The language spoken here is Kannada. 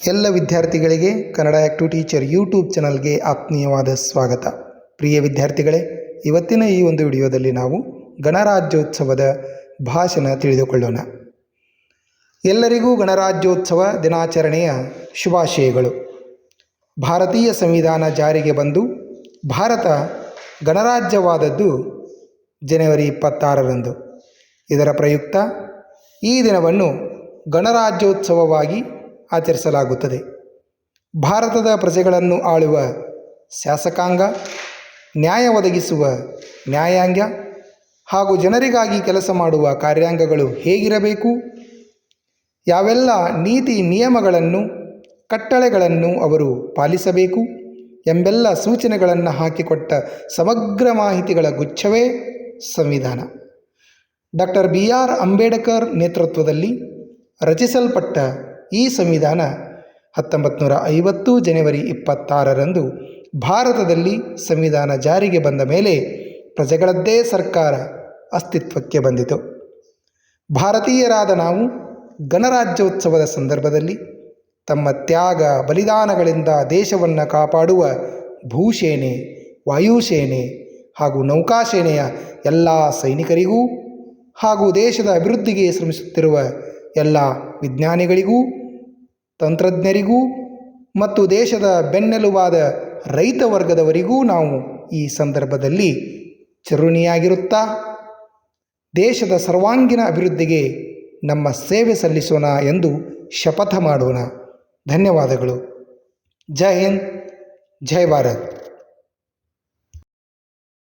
ಎಲ್ಲ ವಿದ್ಯಾರ್ಥಿಗಳಿಗೆ ಕನ್ನಡ ಆ್ಯಕ್ಟಿವ್ ಟೀಚರ್ ಯೂಟ್ಯೂಬ್ ಚಾನಲ್ಗೆ ಆತ್ಮೀಯವಾದ ಸ್ವಾಗತ. ಪ್ರಿಯ ವಿದ್ಯಾರ್ಥಿಗಳೇ, ಇವತ್ತಿನ ಈ ಒಂದು ವಿಡಿಯೋದಲ್ಲಿ ನಾವು ಗಣರಾಜ್ಯೋತ್ಸವದ ಭಾಷಣ ತಿಳಿದುಕೊಳ್ಳೋಣ. ಎಲ್ಲರಿಗೂ ಗಣರಾಜ್ಯೋತ್ಸವ ದಿನಾಚರಣೆಯ ಶುಭಾಶಯಗಳು. ಭಾರತೀಯ ಸಂವಿಧಾನ ಜಾರಿಗೆ ಬಂದು ಭಾರತ ಗಣರಾಜ್ಯವಾದದ್ದು ಜನವರಿ 26ರಂದು. ಇದರ ಪ್ರಯುಕ್ತ ಈ ದಿನವನ್ನು ಗಣರಾಜ್ಯೋತ್ಸವವಾಗಿ ಆಚರಿಸಲಾಗುತ್ತದೆ. ಭಾರತದ ಪ್ರಜೆಗಳನ್ನು ಆಳುವ ಶಾಸಕಾಂಗ, ನ್ಯಾಯ ಒದಗಿಸುವ ನ್ಯಾಯಾಂಗ ಹಾಗೂ ಜನರಿಗಾಗಿ ಕೆಲಸ ಮಾಡುವ ಕಾರ್ಯಾಂಗಗಳು ಹೇಗಿರಬೇಕು, ಯಾವೆಲ್ಲ ನೀತಿ ನಿಯಮಗಳನ್ನು ಕಟ್ಟಳೆಗಳನ್ನು ಅವರು ಪಾಲಿಸಬೇಕು ಎಂಬೆಲ್ಲ ಸೂಚನೆಗಳನ್ನು ಹಾಕಿಕೊಟ್ಟ ಸಮಗ್ರ ಮಾಹಿತಿಗಳ ಗುಚ್ಛವೇ ಸಂವಿಧಾನ. ಡಾಕ್ಟರ್ BR ಅಂಬೇಡ್ಕರ್ ನೇತೃತ್ವದಲ್ಲಿ ರಚಿಸಲ್ಪಟ್ಟ ಈ ಸಂವಿಧಾನ 1950 ಜನವರಿ 26ರಂದು ಭಾರತದಲ್ಲಿ ಸಂವಿಧಾನ ಜಾರಿಗೆ ಬಂದ ಮೇಲೆ ಪ್ರಜೆಗಳದ್ದೇ ಸರ್ಕಾರ ಅಸ್ತಿತ್ವಕ್ಕೆ ಬಂದಿತು. ಭಾರತೀಯರಾದ ನಾವು ಗಣರಾಜ್ಯೋತ್ಸವದ ಸಂದರ್ಭದಲ್ಲಿ ತಮ್ಮ ತ್ಯಾಗ ಬಲಿದಾನಗಳಿಂದ ದೇಶವನ್ನು ಕಾಪಾಡುವ ಭೂಸೇನೆ, ವಾಯುಸೇನೆ ಹಾಗೂ ನೌಕಾಸೇನೆಯ ಎಲ್ಲ ಸೈನಿಕರಿಗೂ ಹಾಗೂ ದೇಶದ ಅಭಿವೃದ್ಧಿಗೆ ಶ್ರಮಿಸುತ್ತಿರುವ ಎಲ್ಲ ವಿಜ್ಞಾನಿಗಳಿಗೂ, ತಂತ್ರಜ್ಞರಿಗೂ ಮತ್ತು ದೇಶದ ಬೆನ್ನೆಲುಬಾದ ರೈತ ವರ್ಗದವರಿಗೂ ನಾವು ಈ ಸಂದರ್ಭದಲ್ಲಿ ಚಿರಋಣಿಯಾಗಿರುತ್ತಾ ದೇಶದ ಸರ್ವಾಂಗೀಣ ಅಭಿವೃದ್ಧಿಗೆ ನಮ್ಮ ಸೇವೆ ಸಲ್ಲಿಸೋಣ ಎಂದು ಶಪಥ ಮಾಡೋಣ. ಧನ್ಯವಾದಗಳು. ಜೈ ಹಿಂದ್, ಜೈ ಭಾರತ್.